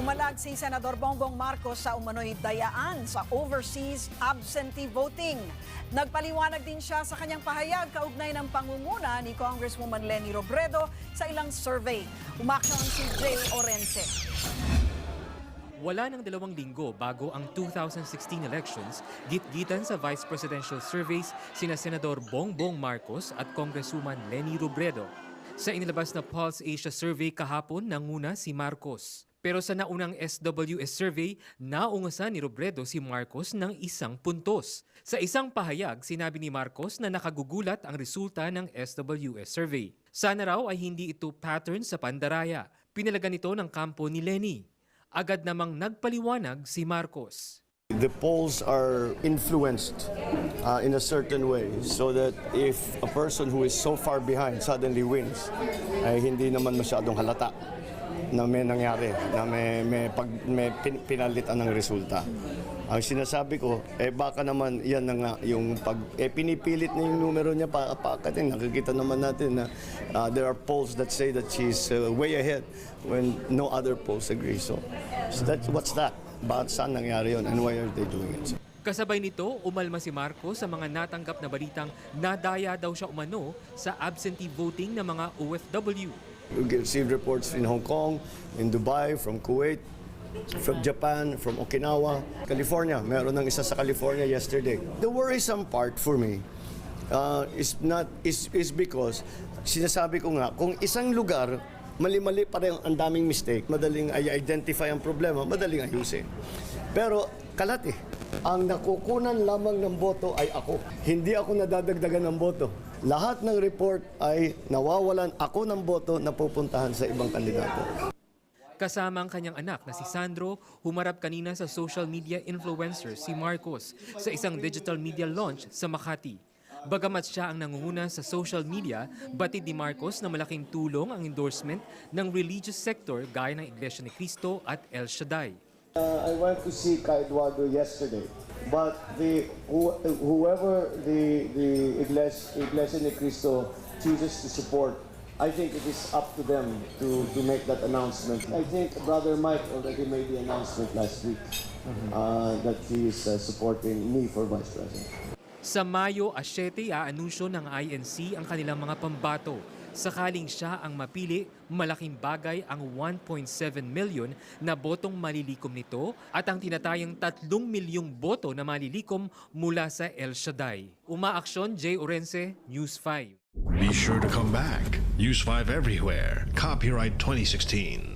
Pumalag si Senador Bongbong Marcos sa umano'y dayaan sa overseas absentee voting. Nagpaliwanag din siya sa kanyang pahayag kaugnay ng pangunguna ni Congresswoman Leni Robredo sa ilang survey. Umaksyon si Jay Orense. Wala ng 2 linggo bago ang 2016 elections, gitgitan sa vice presidential surveys sina Senador Bongbong Marcos at Congresswoman Leni Robredo. Sa inilabas na Pulse Asia survey kahapon, nanguna si Marcos. Pero sa naunang SWS survey, naungasan ni Robredo si Marcos ng 1 puntos. Sa isang pahayag, sinabi ni Marcos na nakagugulat ang resulta ng SWS survey. Sana raw ay hindi ito pattern sa pandaraya. Pinalagan ito ng kampo ni Leni. Agad namang nagpaliwanag si Marcos. The polls are influenced in a certain way so that if a person who is so far behind suddenly wins, ay hindi naman masyadong halata na may nangyari, na may pinalitan ng resulta. Ang sinasabi ko, baka naman yan na nga yung pinipilit na yung numero niya pakakatin. Nakikita naman natin na there are polls that say that she's way ahead when no other polls agree. So what's that? Bakit saan nangyari yun and why are they doing it? Kasabay nito, umalma si Marcos sa mga natanggap na balitang nadaya daw siya umano sa absentee voting ng mga OFW. We received reports in Hong Kong, in Dubai, from Kuwait, from Japan, from Okinawa, California. Meron ng isa sa California yesterday. The worrisome part for me is because sinasabi ko nga, kung isang lugar mali-mali pa rin ang daming mistake, madaling identify ang problema, madaling ayusin. Pero kalat ang nakukunan lamang ng boto ay ako. Hindi ako nadadagdagan ng boto. Lahat ng report ay nawawalan ako ng boto na pupuntahan sa ibang kandidato. Kasama ang kanyang anak na si Sandro, humarap kanina sa social media influencer si Marcos sa isang digital media launch sa Makati. Bagamat siya ang nangunguna sa social media, batid ni Marcos na malaking tulong ang endorsement ng religious sector gaya ng Iglesia ni Cristo at El Shaddai. I went to see Ka Eduardo yesterday, but whoever the Iglesia ni Cristo chooses to support, I think it is up to them to make that announcement. I think Brother Mike already made the announcement last week that he is supporting me for Vice President. Sa Mayo 7, aanunsyo ng INC ang kanilang mga pambato. Sakaling siya ang mapili, malaking bagay ang 1.7 million na botong malilikom nito at ang tinatayang 3 milyong boto na malilikom mula sa El Shaddai. Umaaksyon, Jay Orense, News 5. Be sure to come back. Use 5 everywhere. Copyright 2016.